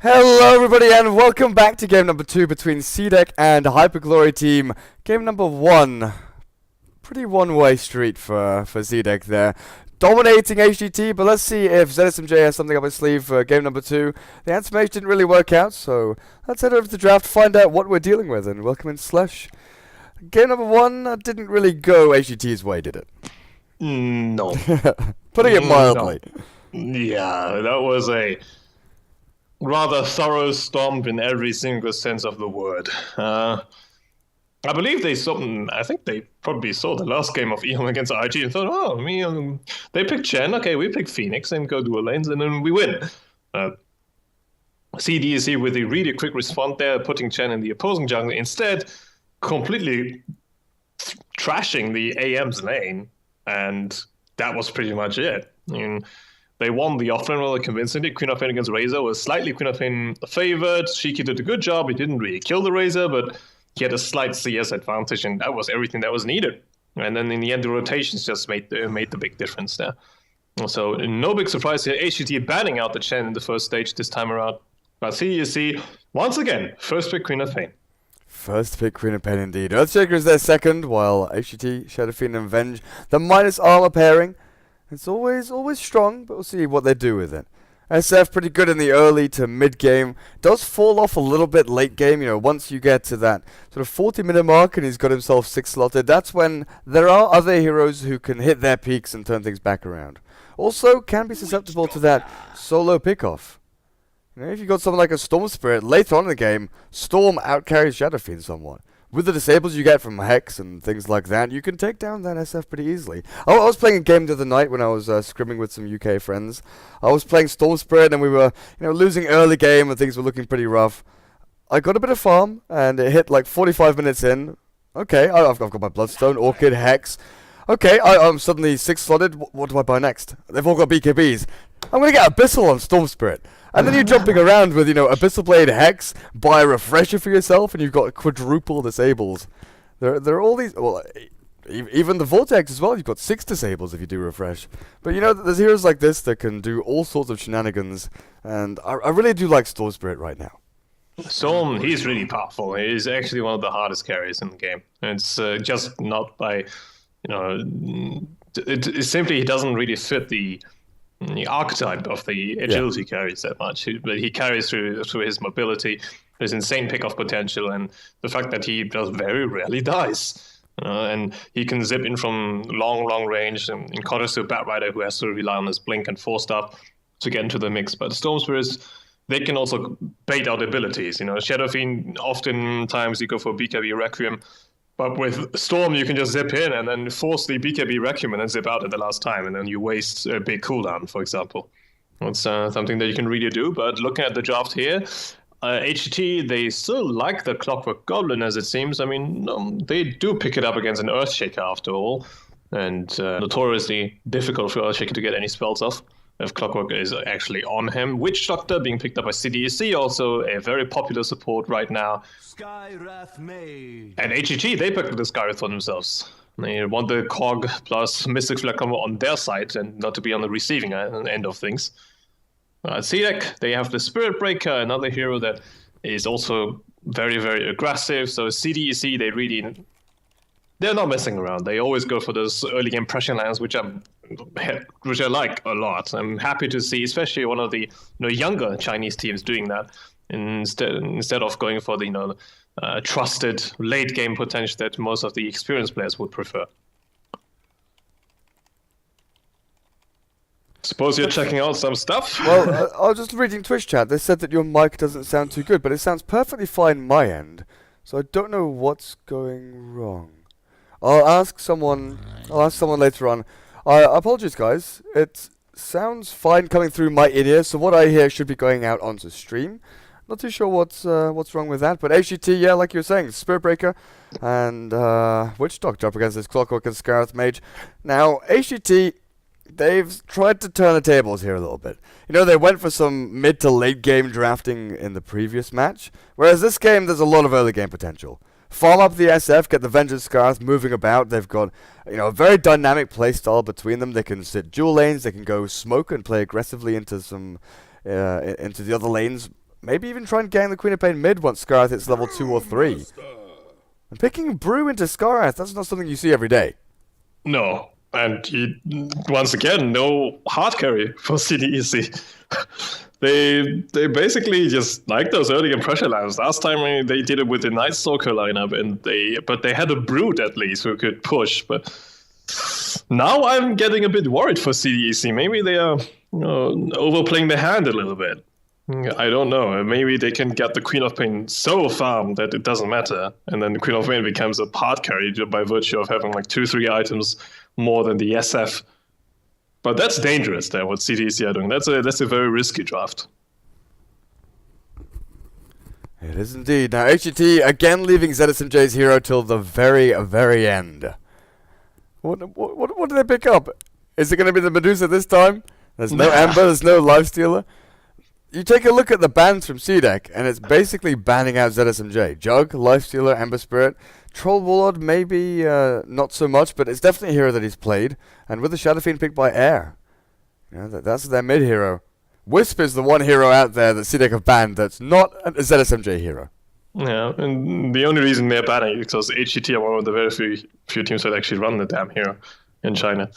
Hello everybody and welcome back to game number 2 between CDEC and Hyperglory team. Game number 1. Pretty one-way street for CDEC there. Dominating HGT, but let's see if ZSMJ has something up his sleeve for game number 2. The answer didn't really work out, so let's head over to the draft, find out what we're dealing with, and welcome in Slush. Game number 1 didn't really go HGT's way, did it? No. Putting it mildly. No. Yeah, that was a rather thorough stomp in every single sense of the word. I believe I think they probably saw the last game of ENG against IG and thought, they picked Chen, okay, we pick Phoenix and go dual lanes and then we win. CDEC with a really quick response there, putting Chen in the opposing jungle, instead completely trashing the AM's lane, and that was pretty much it. I mean, they won the offlane rather convincingly. Queen of Pain against Razor was slightly Queen of Pain favored. Shiki did a good job. He didn't really kill the Razor, but he had a slight CS advantage, and that was everything that was needed. And then in the end, the rotations just made the big difference there. So no big surprise here. HGT banning out the Chen in the first stage this time around. But CDEC, once again, first pick Queen of Pain. First pick Queen of Pain indeed. Earthshaker is their second, while HGT, Shadow Fiend and Venge, the minus armor pairing. It's always strong, but we'll see what they do with it. SF pretty good in the early to mid game. Does fall off a little bit late game. Once you get to that sort of 40-minute mark and he's got himself 6 slotted, that's when there are other heroes who can hit their peaks and turn things back around. Also, can be susceptible to that solo pickoff. If you've got something like a Storm Spirit, later on in the game, Storm outcarries Shadow Fiend somewhat. With the disables you get from Hex and things like that, you can take down that SF pretty easily. I was playing a game the other night when I was scrimming with some UK friends. I was playing Storm Spirit and we were losing early game and things were looking pretty rough. I got a bit of farm and it hit like 45 minutes in. Okay, I've got my Bloodstone, Orchid, Hex. Okay, I'm suddenly 6 slotted. What do I buy next? They've all got BKBs. I'm going to get Abyssal on Storm Spirit. And then you're jumping around with, Abyssal Blade Hex, buy a refresher for yourself, and you've got quadruple disables. There are all these, well, even the Vortex as well, you've got 6 disables if you do refresh. But there's heroes like this that can do all sorts of shenanigans, and I really do like Storm Spirit right now. Storm, he's really powerful. He's actually one of the hardest carries in the game. It's just not by, it simply he doesn't really fit the archetype of the agility carries that much. But he carries through his mobility, his insane pick-off potential, and the fact that he just very rarely dies. And he can zip in from long range, and in contrast to a Batrider who has to rely on his blink and force stuff to get into the mix. But Storm Spirits, they can also bait out abilities. Shadow Fiend, oftentimes you go for BKB Requiem, but with Storm, you can just zip in and then force the BKB Requiem and then zip out at the last time, and then you waste a big cooldown, for example. That's something that you can really do, but looking at the draft here, HGT, they still like the Clockwork Goblin, as it seems. I mean, they do pick it up against an Earthshaker, after all, and notoriously difficult for Earthshaker to get any spells off if Clockwork is actually on him. Witch Doctor being picked up by CDEC, also a very popular support right now. And HGT, they picked up the Skywrath for themselves. They want the Cog plus Mystic Flare combo on their side and not to be on the receiving end of things. CDEC, they have the Spirit Breaker, another hero that is also very aggressive. So CDEC, they're not messing around. They always go for those early game pressure lands, which I like a lot. I'm happy to see, especially one of the younger Chinese teams doing that instead of going for the trusted late game potential that most of the experienced players would prefer. Suppose you're checking out some stuff? Well, I was just reading Twitch chat. They said that your mic doesn't sound too good, but it sounds perfectly fine my end. So I don't know what's going wrong. I'll ask someone later on. Apologies, guys. It sounds fine coming through my in-ear, so what I hear should be going out onto stream. Not too sure what's wrong with that, but HGT, yeah, like you were saying, Spirit Breaker and Witch Doctor up against this Clockwork and Skywrath Mage. Now, HGT, they've tried to turn the tables here a little bit. They went for some mid to late game drafting in the previous match, whereas this game, there's a lot of early game potential. Farm up the SF, get the Vengeance Scars moving about. They've got, a very dynamic playstyle between them. They can sit dual lanes. They can go smoke and play aggressively into the other lanes. maybe even try and gang the Queen of Pain mid once Skarath hits level 2 or 3. And picking Brew into Skarath, that's not something you see every day. No. And once again, no hard carry for CDEC. They basically just like those early game pressure lines. Last time they did it with the Night Stalker lineup, but they had a Brood at least who could push. But now I'm getting a bit worried for CDEC. Maybe they are overplaying their hand a little bit. I don't know. Maybe they can get the Queen of Pain so farmed that it doesn't matter, and then the Queen of Pain becomes a part carry by virtue of having like 2-3 items more than the SF. But that's dangerous there, what CDEC are doing. That's a very risky draft. It is indeed. Now HGT again leaving ZSMJ's hero till the very, very end. What do they pick up? Is it going to be the Medusa this time? There's no Ember, there's no Lifestealer. You take a look at the bans from CDEC, and it's basically banning out ZSMJ. Jug, Lifestealer, Ember Spirit. Troll Warlord, maybe not so much, but it's definitely a hero that he's played. And with the Shadow Fiend picked by Air. That's their mid hero. Wisp is the one hero out there that CDEC have banned that's not a ZSMJ hero. Yeah, and the only reason they're banning it is because HGT are one of the very few teams that actually run the damn hero in China.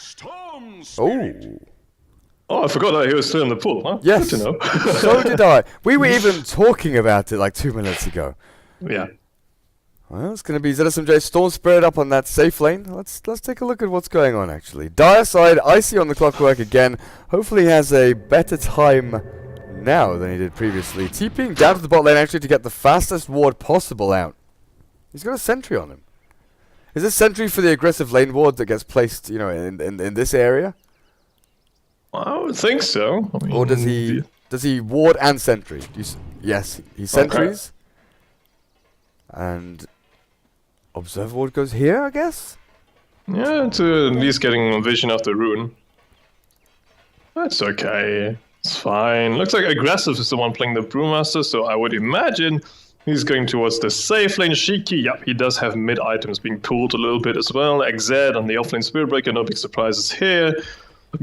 Oh, I forgot that he was still in the pool, huh? Yes. Good to know. So did I. We were even talking about it like 2 minutes ago. Yeah. Well, it's going to be ZSMJ Storm Spirit up on that safe lane. Let's take a look at what's going on, actually. Dire side, Icy on the clockwork again. Hopefully he has a better time now than he did previously. TPing down to the bot lane, actually, to get the fastest ward possible out. He's got a sentry on him. Is this sentry for the aggressive lane ward that gets placed, in this area? I would think so. I mean, or does he ward and sentry? Yes, he sentries. Okay. And observer ward goes here, I guess? Yeah, to at least getting a vision of the rune. That's okay. It's fine. Looks like aggressive is the one playing the Brewmaster, so I would imagine he's going towards the safe lane. Shiki, yep, he does have mid items being pulled a little bit as well. XZ on the offlane Spiritbreaker, no big surprises here.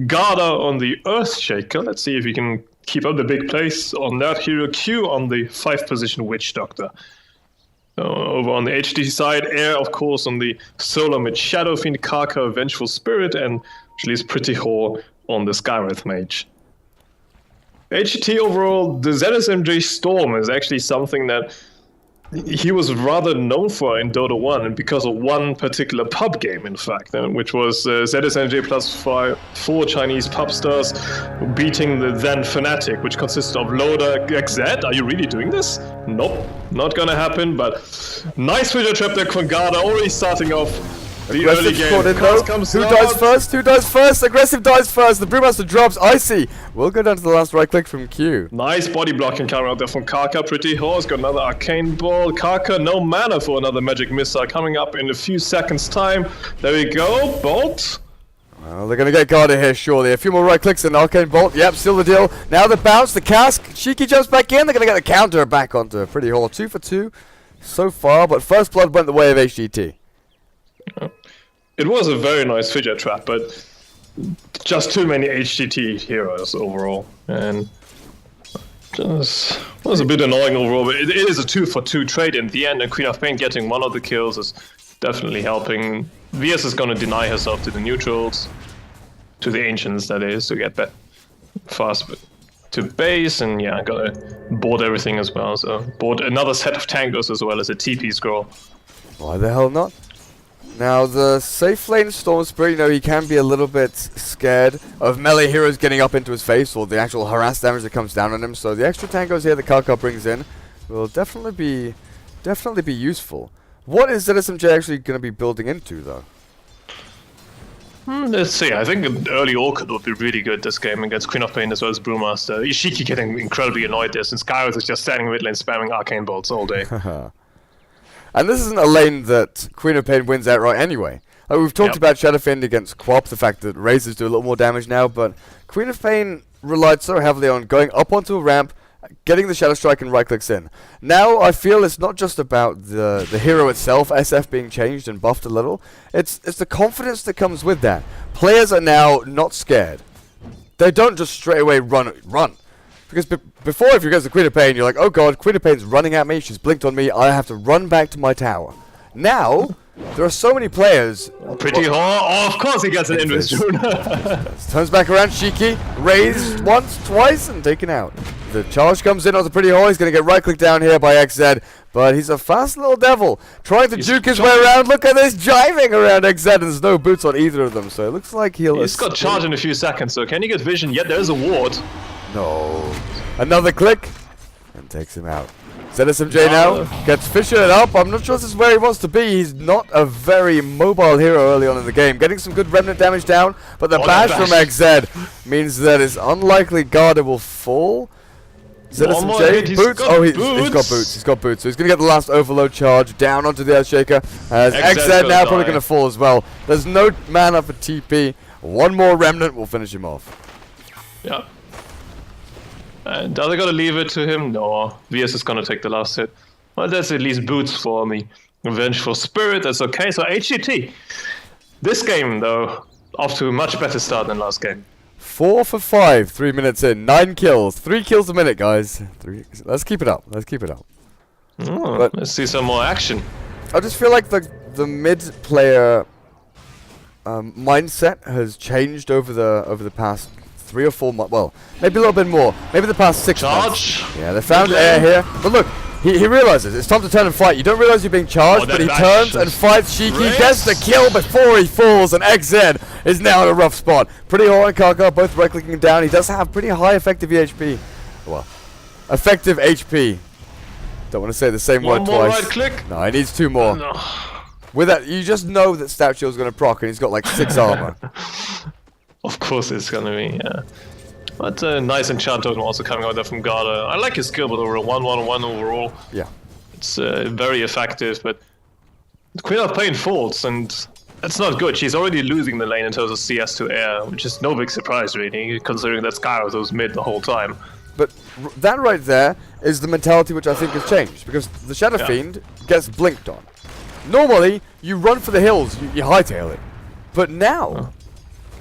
Garda on the Earthshaker. Let's see if he can keep up the big place on that hero. Q on the 5th position Witch Doctor. Over on the HGT side, Air, of course, on the solo mid Shadow Fiend, Karka, Vengeful Spirit, and actually is Pretty Whore on the Skywrath Mage. HGT overall, the ZSMJ Storm is actually something that he was rather known for in Dota 1, and because of one particular pub game, in fact, which was ZSMJ plus 4 Chinese pub stars beating the then Fnatic, which consisted of Loader, XZ. Are you really doing this? Nope, not gonna happen, but nice fissure trap there, Quangada already starting off the early game. Who dies first? Who dies first? Aggressive dies first. The Brewmaster drops. Icy will go down to the last right click from Q. Nice body blocking counter out there from Karka. Pretty Horse got another arcane ball. Karka, no mana for another magic missile coming up in a few seconds time. There we go. Bolt. Well, they're going to get guarded here, surely. A few more right clicks and arcane bolt. Yep, still the deal. Now the bounce, the cask. Shiki jumps back in. They're going to get the counter back onto Pretty Horse. 2 for 2 so far, but first blood went the way of HGT. It was a very nice fidget trap, but just too many HGT heroes overall, and just was a bit annoying overall. But it is a 2 for 2 trade in the end, and Queen of Pain getting one of the kills is definitely helping. VS is going to deny herself to the neutrals, to the ancients, that is, to get that fast to base, and yeah, gotta board everything as well. So board another set of tankers as well as a TP scroll. Why the hell not? Now, the safe lane Storm Spirit, he can be a little bit scared of melee heroes getting up into his face or the actual harass damage that comes down on him. So the extra tankos here that Karka brings in will definitely be useful. What is ZSMJ actually going to be building into, though? Let's see. I think an early Orchid would be really good this game against Queen of Pain as well as Brewmaster. Ishiki getting incredibly annoyed there since Skywrath is just standing mid lane spamming arcane bolts all day. And this isn't a lane that Queen of Pain wins outright anyway. We've talked about Shadow Fiend against Quap, the fact that Razors do a little more damage now, but Queen of Pain relied so heavily on going up onto a ramp, getting the Shadow Strike and right clicks in. Now I feel it's not just about the hero itself, SF being changed and buffed a little. It's the confidence that comes with that. Players are now not scared. They don't just straight away run. Because before, if you go to Queen of Pain, you're like, oh god, Queen of Pain's running at me, she's blinked on me, I have to run back to my tower. Now, there are so many players. Pretty hard. Oh, of course he gets an invis rune. Turns back around, Shiki, raised once, twice, and taken out. The charge comes in onto Pretty Hall. He's going to get right-clicked down here by XZ, but he's a fast little devil, trying to juke his way around. Look at this, jiving around XZ, and there's no boots on either of them, so it looks like He's got charge in a few seconds, so can he get vision? Yet there's a ward. No. Another click, and takes him out. ZSMJ now gets Fisher up. I'm not sure this is where he wants to be. He's not a very mobile hero early on in the game. Getting some good remnant damage down, but the bash from XZ means that it's unlikely Garda will fall. ZSMJ, boots. Oh, he's got boots. He's got boots. So he's going to get the last overload charge down onto the Earthshaker. As XZ now probably going to fall as well. There's no mana for TP. One more remnant will finish him off. Yeah. And are they gonna leave it to him? No. VS is gonna take the last hit. Well, that's at least boots for me. Vengeful Spirit, that's okay. So HGT. This game, though, off to a much better start than last game. 4 for 5, 3 minutes in. 9 kills. 3 kills a minute, guys. Let's keep it up. Let's keep it up. Oh, let's see some more action. I just feel like the mid-player mindset has changed over the past 3 or 4 months. Well, maybe a little bit more. Maybe the past 6 months. Yeah, they found air here. But look, he realizes it's time to turn and fight. You don't realize you're being charged, but he turns and fights Shiki. Gets the kill before he falls, and XZ is now in a rough spot. Pretty Hall and Kaka both right-clicking him down. He does have pretty high effective HP. Well, effective HP. Don't want to say the same word twice. One more right click. No, he needs 2 more. No. With that, you just know that Stout Shield's going to proc, and he's got like 6 armor. Of course it's gonna be, yeah. But nice enchant totem also coming out there from Garda. I like his skill, but over a 1-1-1 overall. Yeah. It's very effective, but Queen of Pain falls, and that's not good. She's already losing the lane in terms of CS to air, which is no big surprise, really, considering that Skyros was mid the whole time. But that right there is the mentality which I think has changed, because the Shadow Fiend gets blinked on. Normally, you run for the hills, you hightail it. But now...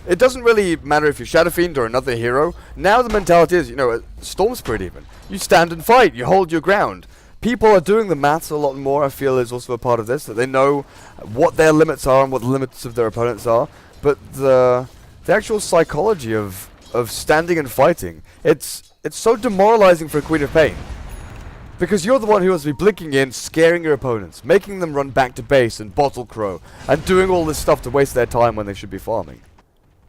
It doesn't really matter if you're Shadow Fiend or another hero. Now the mentality is, you know, Storm Spirit even. You stand and fight, you hold your ground. People are doing the maths a lot more, I feel, is also a part of this, that they know what their limits are and what the limits of their opponents are. But the actual psychology of standing and fighting, it's so demoralizing for a Queen of Pain. Because you're the one who has to be blinking in, scaring your opponents, making them run back to base and bottle crow, and doing all this stuff to waste their time when they should be farming.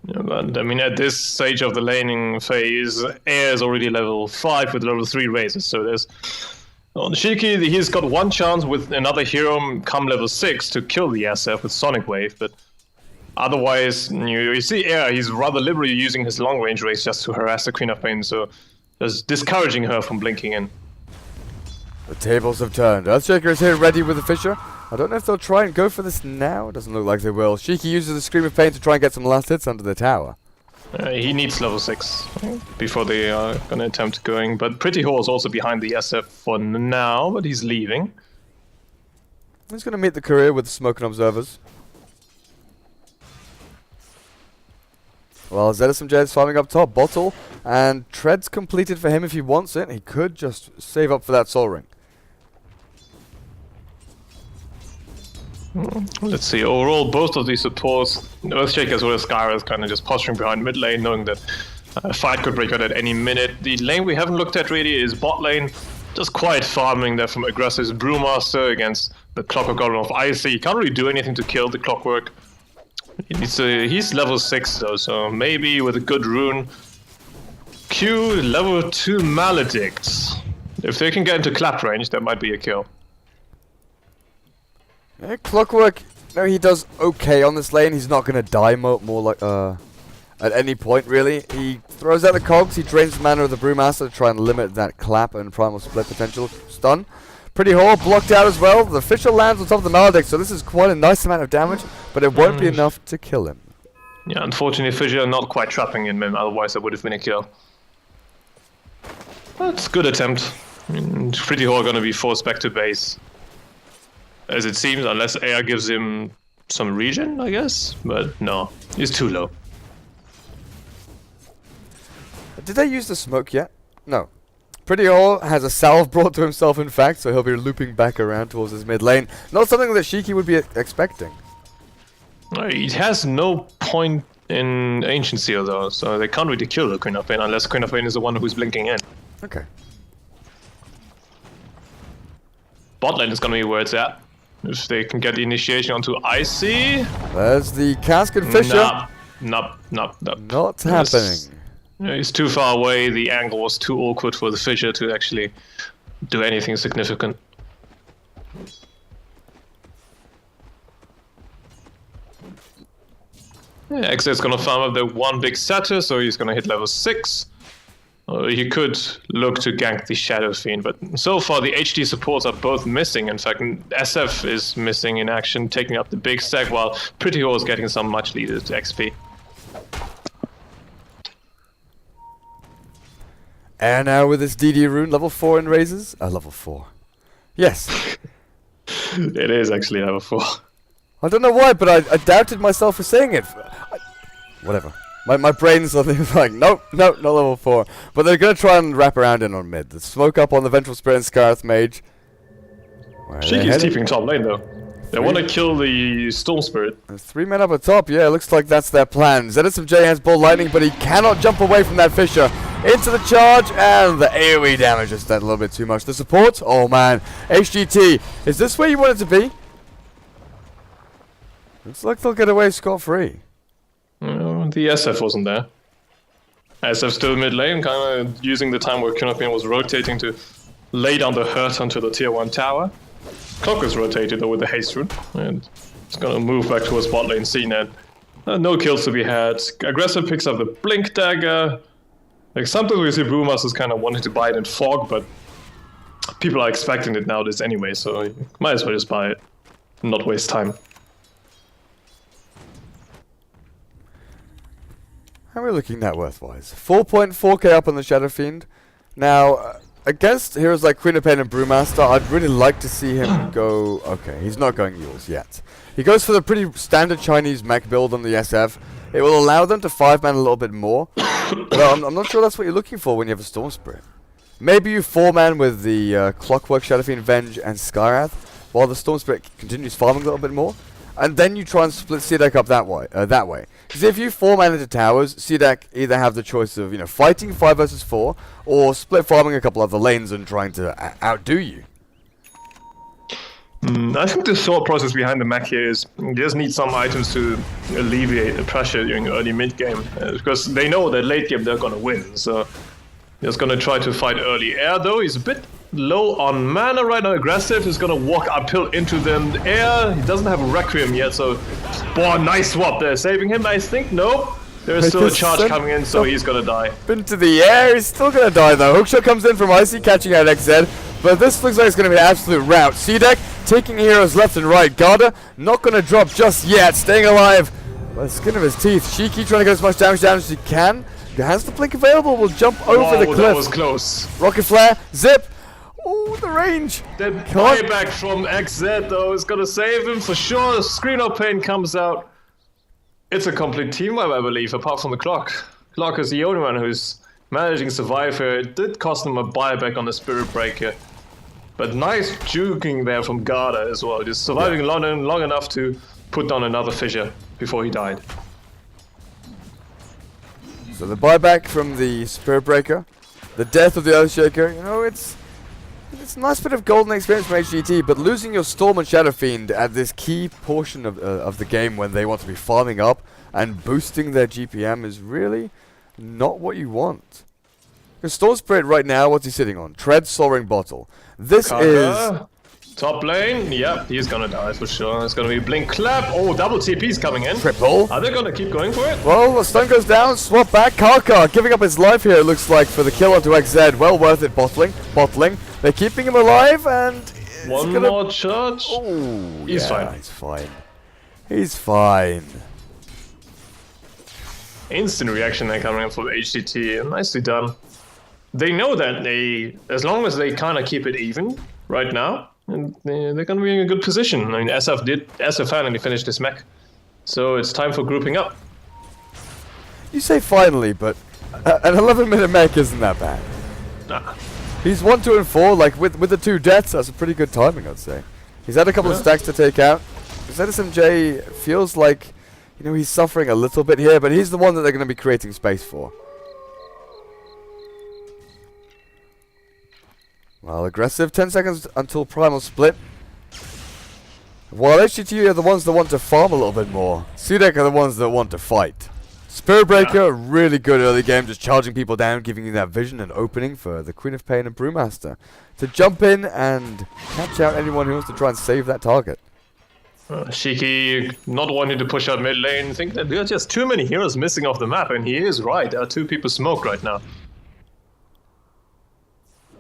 Yeah, but I mean, at this stage of the laning phase, Air is already level 5 with level 3 raises, so there's... On Shiki, he's got 1 chance with another hero come level 6 to kill the SF with Sonic Wave, but otherwise, you see Air, he's rather liberally using his long range race just to harass the Queen of Pain, so just discouraging her from blinking in. The tables have turned. Earthshaker is here ready with the Fisher. I don't know if they'll try and go for this now. It doesn't look like they will. Shiki uses the Scream of Pain to try and get some last hits under the tower. He needs level 6 before they are going to attempt going. But Pretty Hall is also behind the SF for now, but he's leaving. He's going to meet the courier with the Smoking Observers. Well, ZSMJ is farming up top. Bottle and Tread's completed for him if he wants it. He could just save up for that Soul Ring. Let's see, overall, both of these supports, Earthshaker as well as Skyra is kind of just posturing behind mid lane, knowing that a fight could break out at any minute. The lane we haven't looked at really is bot lane, just quiet farming there from Aggressive's Brewmaster against the Clockwork Golem of Icy. He can't really do anything to kill the Clockwork. He's level 6 though, so maybe with a good rune. Q, level 2 Maledict. If they can get into clap range, that might be a kill. Yeah, Clockwork, no, he does okay on this lane. He's not going to die more like at any point, really. He throws out the cogs, he drains the mana of the Brewmaster to try and limit that clap and primal split potential stun. Pretty Hall blocked out as well. The Fisher lands on top of the Maledict, so this is quite a nice amount of damage, but it won't be enough to kill him. Yeah, unfortunately, Fisher not quite trapping him, otherwise that would have been a kill. That's a good attempt. I mean, Pretty Hall are going to be forced back to base. As it seems, unless Air gives him some regen, I guess. But no, he's too low. Did they use the smoke yet? No. Pretty Hall has a salve brought to himself, in fact, so he'll be looping back around towards his mid lane. Not something that Shiki would be expecting. It has no point in Ancient Seal, though, so they can't really kill the Queen of Pain unless Queen of Pain is the one who's blinking in. Okay. Bot lane is gonna be where it's at. If they can get the initiation onto Icy. There's the Cascade Fisher. Nope. Not happening. He's too far away, the angle was too awkward for the Fisher to actually do anything significant. Yeah, XZ's gonna farm up the one big Satyr, so he's gonna hit level 6. He could look to gank the Shadow Fiend, but so far the HT supports are both missing. In fact, SF is missing in action, taking up the big stack, while Pretty Hole is getting some much needed XP. And now with this DD rune, level 4 in raises? Level 4. Yes. It is actually level 4. I don't know why, but I doubted myself for saying it. Whatever. My brain's like, nope, not level 4. But they're going to try and wrap around in on mid. The smoke up on the Vengeful Spirit and Scarth Mage. Shiki's keeping top lane though. They want to kill the Storm Spirit. There's 3 men up at top, yeah, it looks like that's their plan. ZSMJ has Ball Lightning, but he cannot jump away from that Fisher. Into the charge, and the AoE damage is that a little bit too much. The support, oh man. HGT, is this where you want it to be? Looks like they'll get away scot-free. The SF wasn't there. SF still mid lane, kind of using the time where Kunopin was rotating to lay down the hurt onto the tier 1 tower. Clock was rotated though with the haste rune, and it's gonna move back towards bot lane CNET. No kills to be had. Aggressive picks up the blink dagger. Like sometimes we see Brewmasters kind of wanting to buy it in fog, but people are expecting it nowadays anyway, so you might as well just buy it and not waste time. How are we looking net worth-wise? 4.4k up on the Shadow Fiend. Now, against heroes like Queen of Pain and Brewmaster, I'd really like to see him go... Okay, he's not going Yules yet. He goes for the pretty standard Chinese mech build on the SF. It will allow them to 5-man a little bit more. But I'm not sure that's what you're looking for when you have a Storm Spirit. Maybe you 4-man with the Clockwork, Shadow Fiend, Venge, and Skyrath, while the Storm Spirit continues farming a little bit more. And then you try and split CDEC up that way. Because if you 4-man into towers, CDEC either have the choice of, fighting 5 versus 4, or split farming a couple other lanes and trying to outdo you. I think the thought process behind the mech here is you just need some items to alleviate the pressure during early mid-game. Because they know that late game they're going to win, so they're just going to try to fight early. Air, though, he's a bit low on mana right now. Aggressive is going to walk uphill into the air. He doesn't have a Requiem yet, so... Boy, nice swap there. Saving him, I think. Nope. There's still a charge coming in, so he's going to die. Into the air. He's still going to die, though. Hookshot comes in from Icy, catching out XZ. But this looks like it's going to be an absolute rout. CDEC taking heroes left and right. Garda not going to drop just yet. Staying alive by the skin of his teeth. Shiki trying to get as much damage down as he can. He has the blink available. Will jump over the cliff. That was close. Rocket flare. Zip. Oh, the range. The buyback from XZ, though, is going to save him for sure. Screen of Pain comes out. It's a complete team wipe, I believe, apart from the Clock. Clock is the only one who's managing to survive here. It did cost him a buyback on the Spirit Breaker. But nice juking there from Garda as well. Just surviving long enough to put down another Fisher before he died. So the buyback from the Spirit Breaker. The death of the Earthshaker. It's a nice bit of golden experience from HGT, but losing your Storm and Shadow Fiend at this key portion of the game when they want to be farming up and boosting their GPM is really not what you want. Because Storm Spirit right now, what's he sitting on? Tread, Soaring Bottle. This is... Top lane, yep, he's gonna die for sure. It's gonna be Blink Clap. Oh, double TP's coming in. Triple. Are they gonna keep going for it? Well, the stun goes down, swap back. Karkar giving up his life here, it looks like, for the kill onto XZ. Well worth it, bottling. They're keeping him alive, and... One more charge. Oh, he's fine. He's fine. Instant reaction there coming in from HGT. Nicely done. They know that as long as they kind of keep it even right now, and they're going to be in a good position. I mean, SF finally finished this mech, so it's time for grouping up. You say finally, but an 11-minute mech isn't that bad. Nah. He's 1, 2, and 4. Like with the 2 deaths, that's a pretty good timing, I'd say. He's had a couple of stacks to take out. ZSMJ feels like, you know, he's suffering a little bit here, but he's the one that they're going to be creating space for. Well, aggressive. 10 seconds until primal split. While HGT are the ones that want to farm a little bit more, CDEC are the ones that want to fight. Spirit Breaker, really good early game, just charging people down, giving you that vision and opening for the Queen of Pain and Brewmaster to jump in and catch out anyone who wants to try and save that target. Shiki not wanting to push out mid lane, think that there are just too many heroes missing off the map, and he is right. There are 2 people smoked right now.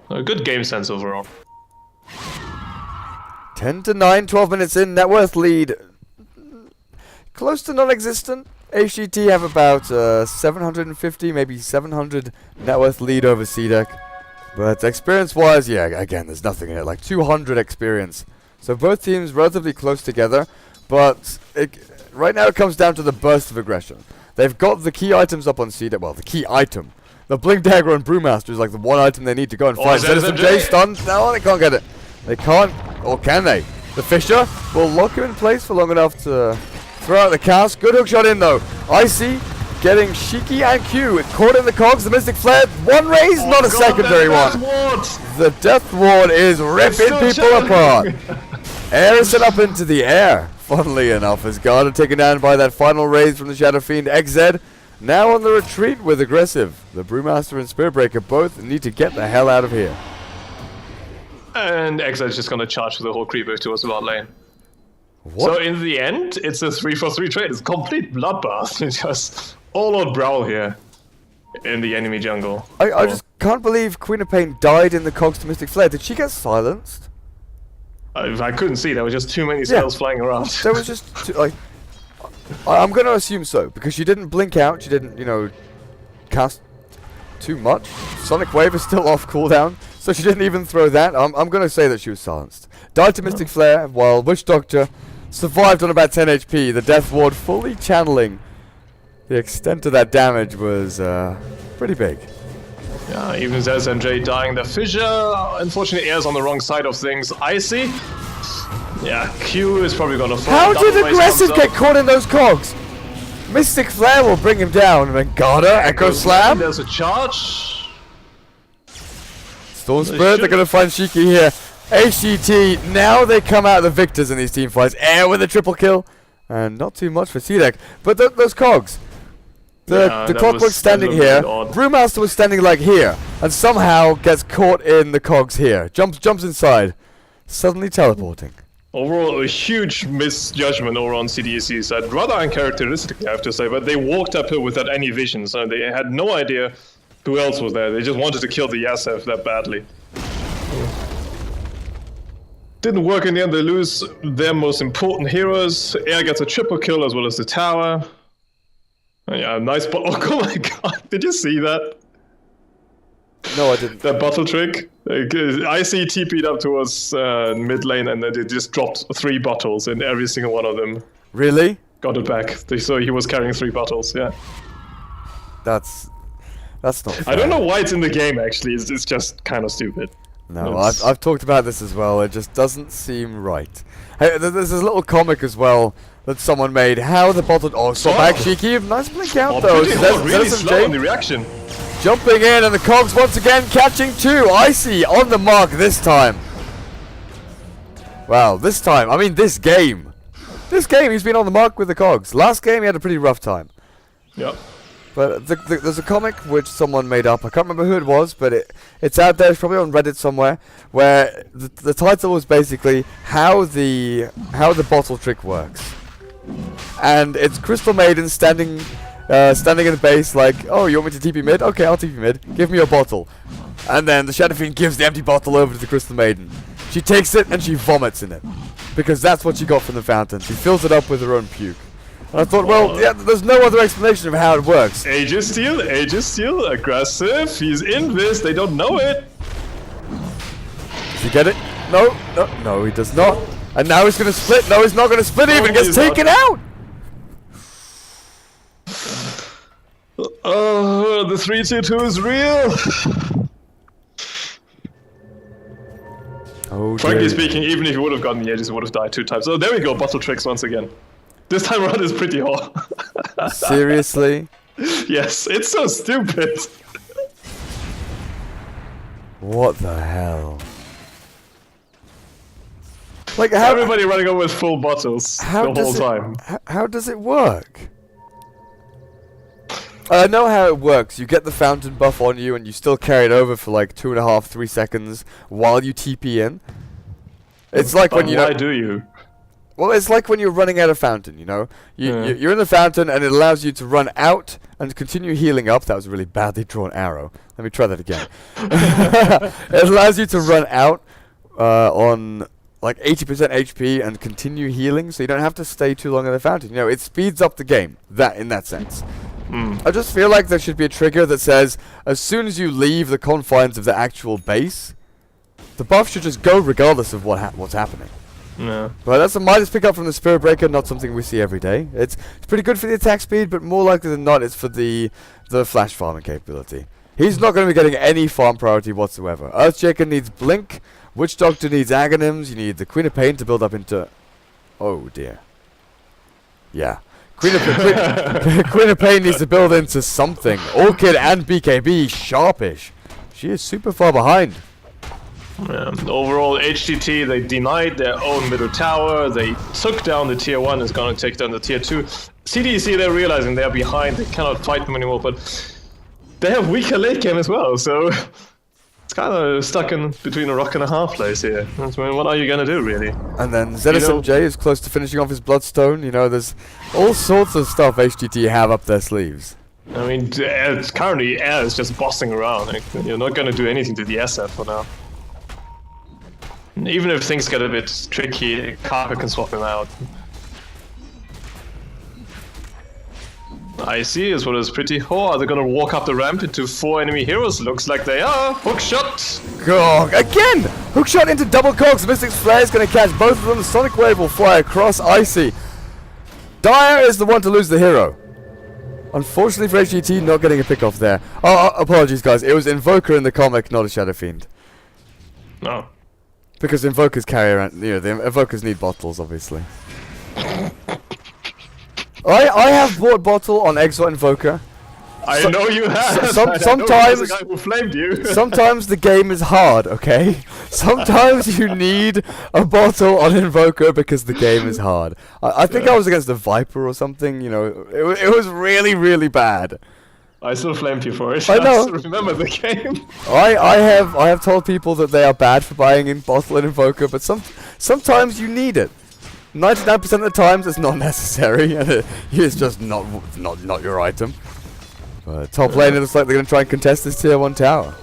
A good game sense overall. 10 to 9, 12 minutes in, net worth lead close to non-existent. HGT have about 750, maybe 700 net worth lead over CDEC. But experience-wise, yeah, again, there's nothing in it. Like 200 experience. So both teams relatively close together. But right now it comes down to the burst of aggression. They've got the key items up on CDEC. Well, the key item. The Blink Dagger and Brewmaster is like the one item they need to go and fight. ZSMJ stunned. No, they can't get it. They can't, or can they? The Fisher will lock him in place for long enough to throw out the cast. Good hook shot in though. Icy getting Shiki and Q. Caught in the cogs. The Mystic Flare. One raise, not a secondary one. The Death Ward is ripping people apart. Air is set up into the air. Funnily enough, is guarded, taken down by that final raise from the Shadow Fiend. XZ now on the retreat with aggressive. The Brewmaster and Spirit Breaker both need to get the hell out of here. And XZ is just going to charge for the whole creep wave towards the bot lane. What? So in the end, it's a 3-for-3 trade. It's complete bloodbath. It's just all out brawl here in the enemy jungle. I just can't believe Queen of Pain died in the cogs to Mystic Flare. Did she get silenced? I couldn't see. There were just too many spells flying around. There was just like, I'm going to assume so because she didn't blink out. She didn't, you know, cast too much. Sonic Wave is still off cooldown, so she didn't even throw that. I'm going to say that she was silenced. Died to Mystic Flare while Witch Doctor survived on about 10 HP. The Death Ward fully channeling. The extent of that damage was pretty big. Yeah, even ZSMJ dying. The Fissure, unfortunately, Air's on the wrong side of things. Icy. Yeah, Q is probably going to fall. How did Aggressive get caught in those cogs? Mystic Flare will bring him down. And then Garda, Echo Slam. There's a charge. Storm Spirit, they're going to find Shiki here. HGT, now they come out the victors in these team fights. Air with a triple kill. And not too much for CDEC. But those cogs. The Clockwork standing here. Brewmaster was standing like here. And somehow gets caught in the cogs here. Jumps inside. Suddenly teleporting. Overall, a huge misjudgment over on CDEC's side. Rather uncharacteristic, I have to say. But they walked up here without any vision. So they had no idea who else was there. They just wanted to kill the SF that badly. Didn't work in the end. They lose their most important heroes. Air gets a triple kill as well as the tower. Yeah, nice oh my god, did you see that? No, I didn't. That bottle trick? Icy TP'd up towards mid lane and then they just dropped 3 bottles and every single one of them. Really? Got it back. So he was carrying 3 bottles, yeah. That's not fair. I don't know why it's in the game actually, it's just kind of stupid. No, I've talked about this as well, it just doesn't seem right. Hey, there's this little comic as well that someone made. How the bottle... Oh, so back Shiki. Nice blink out though. Really slow on the reaction. Jumping in and the cogs once again catching 2. Icy on the mark this time. Wow, this time. I mean, this game. This game he's been on the mark with the cogs. Last game he had a pretty rough time. Yep. But there's a comic which someone made up. I can't remember who it was, but it's out there. It's probably on Reddit somewhere. Where the title was basically how the bottle trick works, and it's Crystal Maiden standing in the base like, oh, you want me to TP mid? Okay, I'll TP mid. Give me your bottle, and then the Shadow Fiend gives the empty bottle over to the Crystal Maiden. She takes it and she vomits in it because that's what she got from the fountain. She fills it up with her own puke. And I thought, well, yeah, there's no other explanation of how it works. Aegis steal, aggressive, he's in this, they don't know it. Does he get it? No, he does not. And now he's going to split. No, he's not going to split even. Gets taken out. Oh, the 3-2-2 is real. Oh, Frankly dear. speaking, even if he would have gotten the edges, he would have died 2 times. So there we go, bottle tricks once again. This time around is pretty hard. Seriously? Yes, it's so stupid. What the hell? Like, how... Everybody running over with full bottles the whole time. How does it work? I know how it works. You get the fountain buff on you and you still carry it over for like 2.5, 3 seconds while you TP in. It's like when you why do you? Well, it's like when you're running out of fountain, you know? You're in the fountain and it allows you to run out and continue healing up. That was a really badly drawn arrow. Let me try that again. It allows you to run out on like 80% HP and continue healing, so you don't have to stay too long in the fountain. You know, it speeds up the game, in that sense. I just feel like there should be a trigger that says, as soon as you leave the confines of the actual base, the buff should just go regardless of what's happening. No. But that's a Midas pickup from the Spirit Breaker, not something we see every day. It's pretty good for the attack speed, but more likely than not, it's for the flash farming capability. He's not going to be getting any farm priority whatsoever. Earthshaker needs Blink, Witch Doctor needs Aghanims, you need the Queen of Pain to build up into... Oh dear. Yeah. Queen of Pain needs to build into something. Orchid and BKB, sharpish. She is super far behind. Overall, HGT, they denied their own middle tower. They took down the tier 1, is going to take down the tier 2. CDEC, they're realizing they're behind. They cannot fight them anymore, but they have weaker late game as well, so it's kind of stuck in between a rock and a hard place here. I mean, what are you going to do, really? And then ZSMJ is close to finishing off his Bloodstone. You know, there's all sorts of stuff HGT have up their sleeves. I mean, currently Air is just bossing around. Like, you're not going to do anything to the SF for now. Even if things get a bit tricky, Kaka can swap him out. I see is what is pretty. Oh, are they gonna walk up the ramp into 4 enemy heroes? Looks like they are. Hookshot! Gog! Again! Hookshot into double cogs. Mystic's Flare is gonna catch both of them. The Sonic Wave will fly across Icy. Dire is the one to lose the hero. Unfortunately for HGT, not getting a pick off there. Oh, apologies guys. It was Invoker in the comic, not a Shadow Fiend. No. Because Invokers carry around, you know, the Invokers need bottles, obviously. I have bought bottle on Exort Invoker. I know you have. Sometimes the guy who flamed you. Sometimes the game is hard, okay? Sometimes you need a bottle on Invoker because the game is hard. I think I was against the Viper or something, you know. It was really, really bad. I still flamed you for it. I know. still remember the game. I have told people that they are bad for buying in bottle and Invoker, but sometimes you need it. 99% of the times it's not necessary, and it's just not your item. But top lane, it looks like they're going to try and contest this tier 1 tower.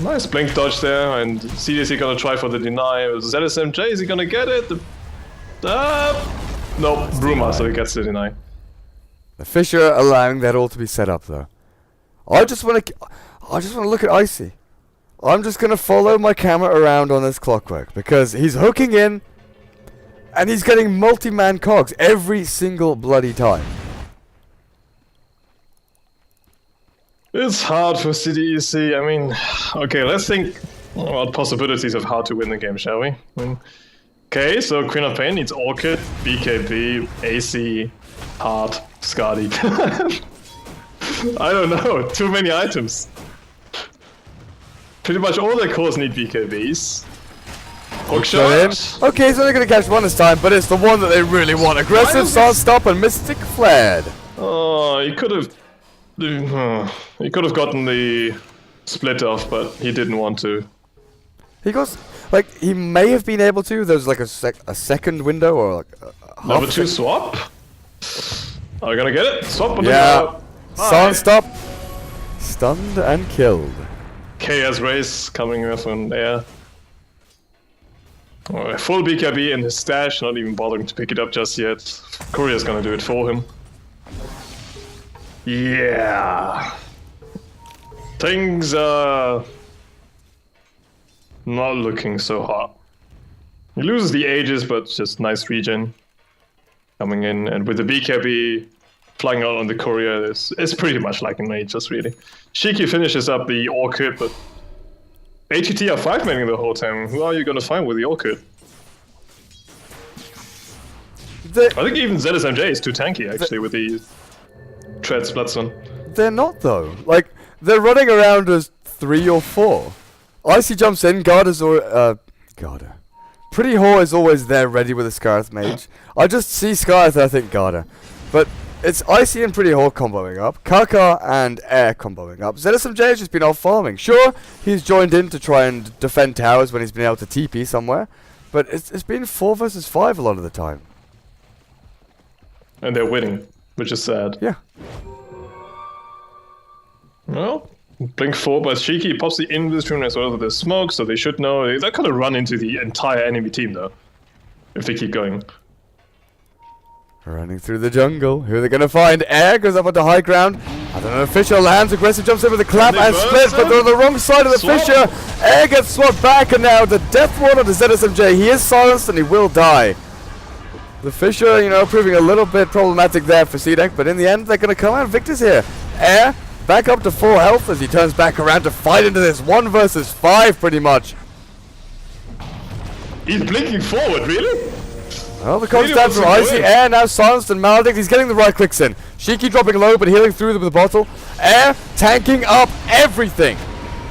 Nice blink dodge there, and CDEC gonna try for the deny. ZSMJ, is he gonna get it? Nope, Bruma, so he gets the deny. The Fisher allowing that all to be set up, though. I just want to look at Icy. I'm just gonna follow my camera around on this clockwork because he's hooking in, and he's getting multi-man cogs every single bloody time. It's hard for CDEC. I mean, okay, let's think about possibilities of how to win the game, shall we? I mean, okay, so Queen of Pain needs Orchid, BKB, AC, Heart, Skadi. I don't know, too many items. Pretty much all their cores need BKBs. Hookshot. Okay, he's only going to catch one this time, but it's the one that they really want. Aggressive, Salt Stop, and Mystic Flared. Oh, he could have gotten the split off, but he didn't want to. He goes, like, he may have been able to. There's like a second window or like a Number 2 swap. Are we gonna get it? Swap on yeah. Salt Stop. Stunned and killed. KS race coming with an air. Oh, full BKB in his stash, not even bothering to pick it up just yet. Courier's gonna do it for him. Yeah. Things are not looking so hot. He loses the ages, but just nice regen coming in, and with the BKB, flying out on the courier is pretty much like in Mages, really. Shiki finishes up the Orchid, but HGT are 5-manning the whole time. Who are you going to find with the Orchid? I think even ZSMJ is too tanky, actually, with the Treads Bloodstone. They're not, though. Like, they're running around as 3 or 4. Icy jumps in, Garda's or Garda. Pretty Whore is always there ready with a Scarth Mage. I just see Scarth and I think Garda. But it's Icy and Pretty Whore comboing up, Kaka and Air comboing up. ZSMJ has just been off farming. Sure, he's joined in to try and defend towers when he's been able to TP somewhere, but it's been 4 versus 5 a lot of the time. And they're winning, which is sad. Yeah. Well, Blink 4, but Shiki pops the Invis rune as well with the smoke, so they should know. They're gonna run into the entire enemy team, though, if they keep going. Running through the jungle. Who are they gonna find? Air goes up onto high ground. I don't know, Fisher lands, aggressive jumps in with a clap and split, but they're on the wrong side of the Fisher. Air gets swapped back, and now the Death Ward on the ZSMJ. He is silenced and he will die. The Fisher, you know, proving a little bit problematic there for CDEC, but in the end, they're going to come out victors here. Air, back up to full health as he turns back around to fight into this 1 versus 5, pretty much. He's blinking forward, really? Well, the comms down from Icy. Air now silenced and Maledict. He's getting the right clicks in. Shiki dropping low, but healing through with the bottle. Air tanking up everything.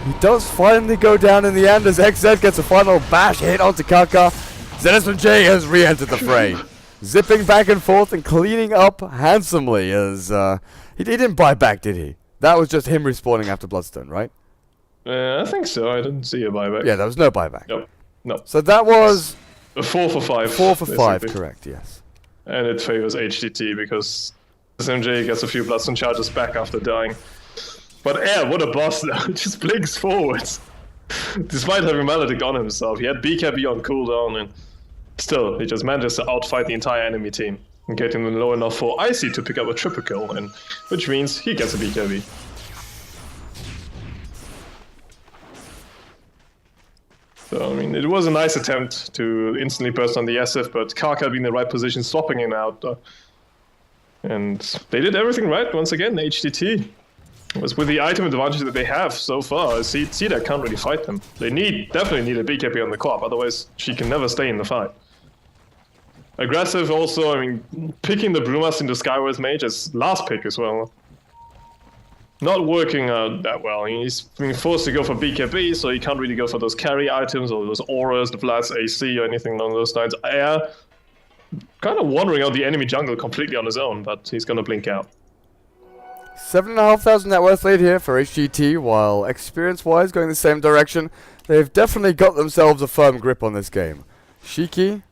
He does finally go down in the end as XZ gets a final bash hit onto Kaka. ZSMJ has re-entered the fray. Zipping back and forth and cleaning up handsomely as he didn't buy back, did he? That was just him respawning after Bloodstone, right? I think so. I didn't see a buyback. Yeah, there was no buyback. Nope. No. So that was a 4 for 5. 4 for 5, basically. correct? Yes. And it favors HGT because SMJ gets a few Bloodstone charges back after dying. But Air, what a boss though! Just blinks forwards. Despite having Maledict on himself, he had BKB on cooldown and still, he just manages to outfight the entire enemy team and getting them low enough for Icy to pick up a triple kill, and which means he gets a BKB. So, I mean, it was a nice attempt to instantly burst on the SF, but Kaka being in the right position, swapping him out. And they did everything right once again, HGT. It was with the item advantage that they have so far, CDEC can't really fight them. They definitely need a BKB on the co-op, otherwise she can never stay in the fight. Aggressive also, I mean, picking the Brumas into Skyward's Mage as last pick as well. Not working out that well. He's being forced to go for BKB, so he can't really go for those carry items or those auras, the Vlad's AC or anything along those lines. Air, kind of wandering out the enemy jungle completely on his own, but he's gonna blink out. 7,500 net worth lead here for HGT, while experience-wise going the same direction. They've definitely got themselves a firm grip on this game. Shiki,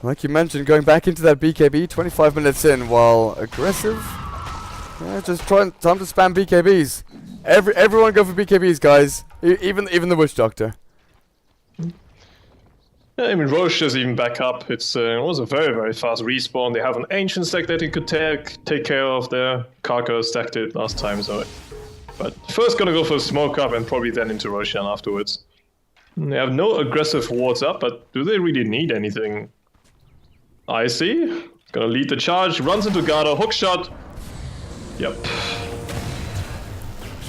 like you mentioned, going back into that BKB, 25 minutes in, while aggressive, yeah, just time to spam BKBs. Everyone go for BKBs, guys. Even the Witch Doctor. Yeah, I mean, Roche is even back up. It was a very, very fast respawn. They have an Ancient stack that he could take care of there. Kaka stacked it last time, so... But first gonna go for a smoke up and probably then into Roshan afterwards. They have no aggressive wards up, but do they really need anything? Icy, gonna lead the charge, runs into Garda, hookshot. Yep.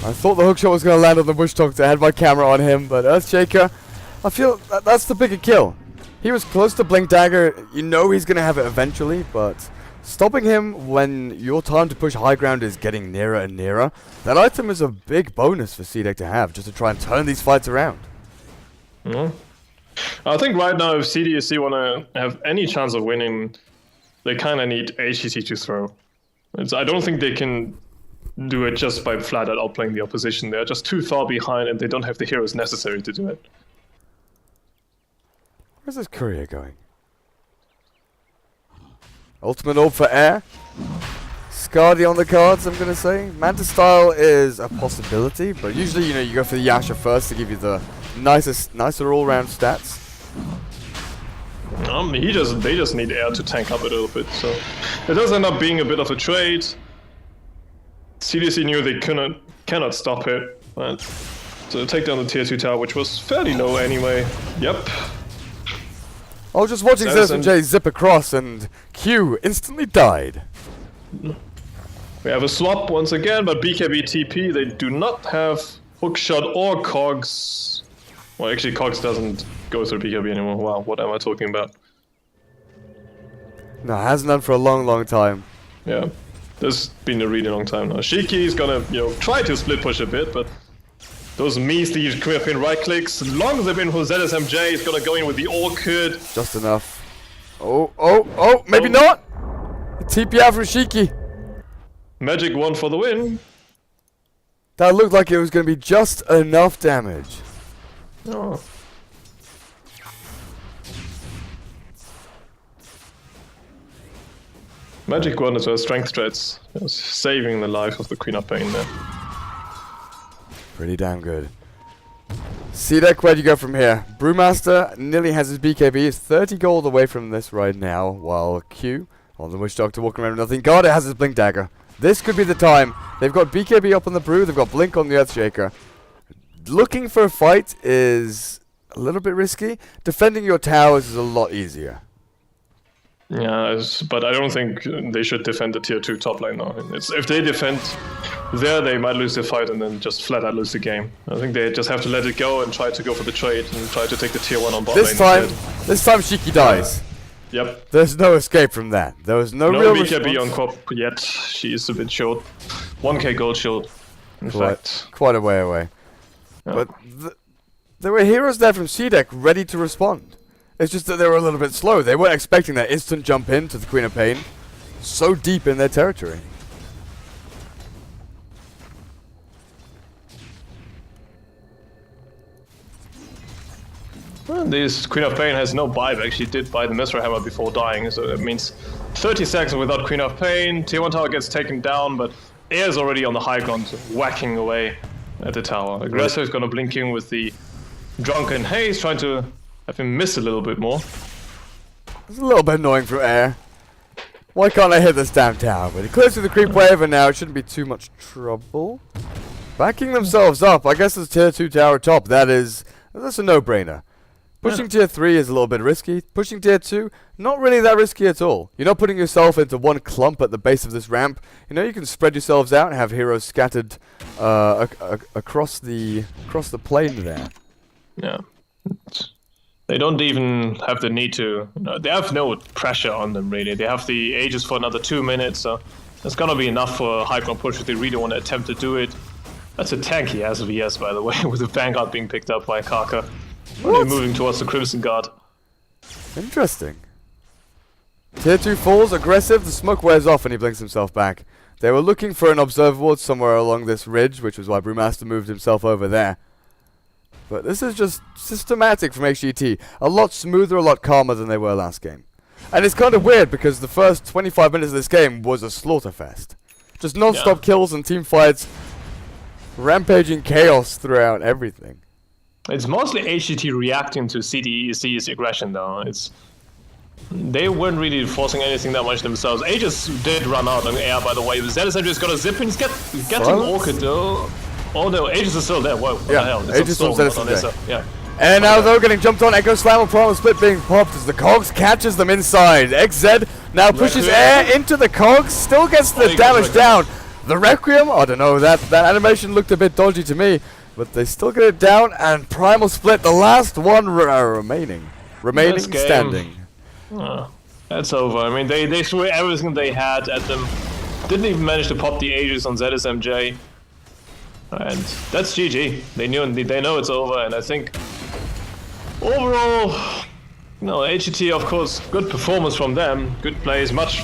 I thought the hookshot was gonna land on the Witch Doctor. I had my camera on him, but Earthshaker, I feel that's the bigger kill. He was close to Blink Dagger. You know he's gonna have it eventually, but stopping him when your time to push high ground is getting nearer and nearer, that item is a big bonus for CDEC to have, just to try and turn these fights around. I think right now if CDEC want to have any chance of winning, they kind of need HGT to throw. I don't think they can do it just by flat out outplaying the opposition. They're just too far behind and they don't have the heroes necessary to do it. Where's this courier going? Ultimate orb for Air. Scardy on the cards, I'm gonna say. Manta style is a possibility, but usually, you know, you go for the Yasha first to give you the nicer all-round stats. They just need Air to tank up a little bit, so it does end up being a bit of a trade. CDC knew they cannot stop it, but so take down the tier 2 tower, which was fairly low anyway. Yep. I was just watching ZSMJ zip across and Q instantly died. We have a swap once again, but BKB TP, they do not have hookshot or cogs. Well, actually, cogs doesn't go through BKB anymore. Wow, what am I talking about? No, it hasn't done for a long, long time. Yeah, this has been a really long time now. Shiki is gonna, try to split push a bit, but those measly Queen of Pain right clicks, as long as they've been for ZSMJ, he's gonna go in with the Orchid. Just enough. Oh, maybe not! TP out from Shiki. Magic 1 for the win. That looked like it was going to be just enough damage. Oh. Magic 1 as well, strength threats. Saving the life of the Queen of Pain there. Pretty damn good. CDEC, where do you go from here? Brewmaster nearly has his BKB. He's 30 gold away from this right now, while Q, on the Witch Doctor, walking around with nothing. God, it has his Blink Dagger. This could be the time. They've got BKB up on the Brew. They've got Blink on the Earthshaker. Looking for a fight is a little bit risky. Defending your towers is a lot easier. Yeah, but I don't think they should defend the tier 2 top lane now. If they defend there, they might lose the fight and then just flat out lose the game. I think they just have to let it go and try to go for the trade and try to take the tier 1 on bot lane instead. This time Shiki dies. Yep. There's no escape from that. There was no real BKB response. on Corp yet. She is a bit short. 1k gold short, in fact. Quite a way away. Yeah. But there were heroes there from CDEC ready to respond. It's just that they were a little bit slow. They weren't expecting that instant jump in to the Queen of Pain. So deep in their territory. Well, this Queen of Pain has no buyback. She did buy the Mithra Hammer before dying, so that means 30 seconds without Queen of Pain. Tier 1 tower gets taken down, but Air is already on the high ground, whacking away at the tower. Aggressor is gonna blink in with the Drunken Haze, trying to have him miss a little bit more. It's a little bit annoying from Air. Why can't I hit this damn tower? But he clears through the creep wave, and now it shouldn't be too much trouble. Backing themselves up. I guess it's tier 2 tower top. That's a no-brainer. Pushing tier 3 is a little bit risky. Pushing tier 2, not really that risky at all. You're not putting yourself into one clump at the base of this ramp. You can spread yourselves out and have heroes scattered across the plane there. Yeah. They don't even have the need to... they have no pressure on them, really. They have the Aegis for another 2 minutes, so it's gonna be enough for a high ground push if they really want to attempt to do it. That's a tanky ass VS, by the way, with the Vanguard being picked up by Kaka. Only moving towards the Crimson Guard. Interesting. Tier 2 falls, aggressive, the smoke wears off and he blinks himself back. They were looking for an observer somewhere along this ridge, which was why Brewmaster moved himself over there. But this is just systematic from HGT. A lot smoother, a lot calmer than they were last game. And it's kind of weird because the first 25 minutes of this game was a slaughterfest. Just non-stop kills and team fights. Rampaging chaos throughout everything. It's mostly HGT reacting to CDEC's aggression, though. They weren't really forcing anything that much themselves. Aegis did run out on air, by the way. ZSMJ just got a zip and he's getting Orchid, though. Oh no, Aegis is still there. Whoa, what the hell? Aegis from ZSMJ. Yeah. And now though, getting jumped on, Echo Slam and Primal Split being popped as the Cogs catches them inside. XZ now pushes Air into the Cogs, still gets the damage down. The Requiem, I don't know, that animation looked a bit dodgy to me, but they still get it down, and Primal Split, the last one remaining standing. That's over. I mean, they threw everything they had at them. Didn't even manage to pop the Aegis on ZSMJ. And that's GG. They know it's over, and I think overall, HGT, of course, good performance from them, good plays, much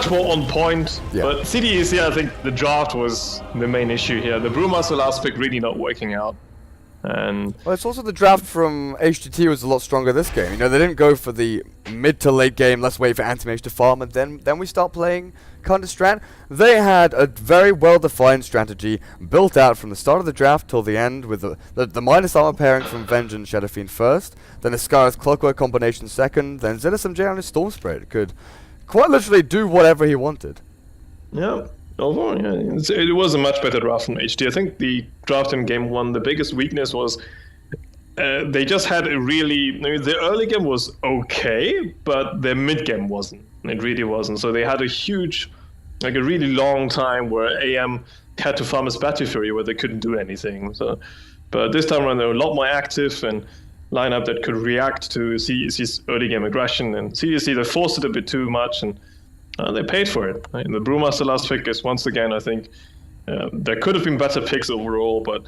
more on point. Yeah. But CDEC, I think the draft was the main issue here. The Brewmaster last pick really not working out. And well, it's also the draft from HGT was a lot stronger this game. They didn't go for the mid to late game, let's wait for Anti-Mage to farm, and then we start playing Counter-Strat. They had a very well-defined strategy built out from the start of the draft till the end, with the minus armor pairing from Venge and Shadowfiend first, then Ascara's Clockwork combination second, then ZSMJ on his Storm Spirit could quite literally do whatever he wanted. Yeah. Overall, it was a much better draft from HGT. I think the draft in game 1, the biggest weakness was they just had a really... the early game was okay, but their mid game wasn't. It really wasn't. So they had a huge like a really long time where AM had to farm his Battle Fury where they couldn't do anything. So, but this time around they were a lot more active and lineup that could react to CDEC's early game aggression, and CDEC they forced it a bit too much, and they paid for it. Right? And the Brewmaster last pick is once again, I think there could have been better picks overall, but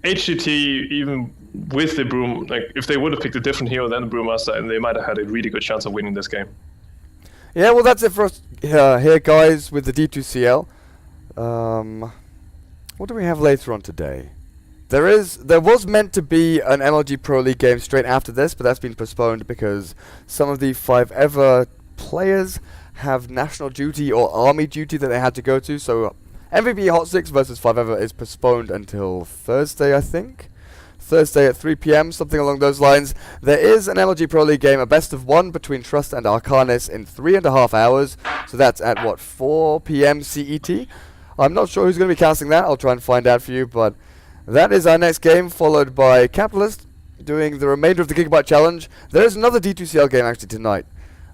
HGT, even with the Broom, like if they would have picked a different hero than the Brewmaster, and they might have had a really good chance of winning this game. Yeah, well, that's it for us here, guys, with the D2CL. What do we have later on today? There was meant to be an MLG Pro League game straight after this, but that's been postponed because some of the 5EVER players have national duty or army duty that they had to go to. So MVP Hot 6 versus 5EVER is postponed until Thursday, I think. Thursday at 3 p.m, something along those lines. There is an MLG Pro League game, a best of one between Trust and Arcanis in 3.5 hours. So that's at, what, 4 p.m. CET? I'm not sure who's going to be casting that. I'll try and find out for you, but that is our next game, followed by Capitalist doing the remainder of the Gigabyte Challenge. There is another D2CL game actually tonight.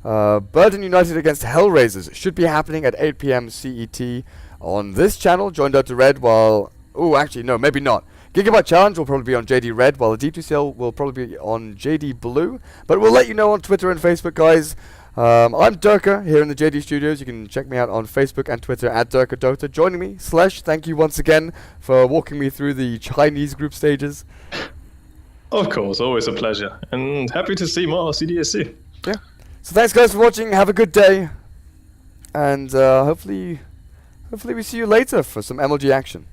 Burden United against Hellraisers should be happening at 8 p.m. CET on this channel. Join Dota Red while... Oh, actually, no, maybe not. Gigabyte Challenge will probably be on JD Red, while the D2CL will probably be on JD Blue. But we'll let you know on Twitter and Facebook, guys. I'm Durka here in the JD Studios. You can check me out on Facebook and Twitter at DurkaDota. Joining me, Slesh, thank you once again for walking me through the Chinese group stages. Of course, always a pleasure. And happy to see more CDEC. Yeah. So thanks, guys, for watching. Have a good day. And hopefully we see you later for some MLG action.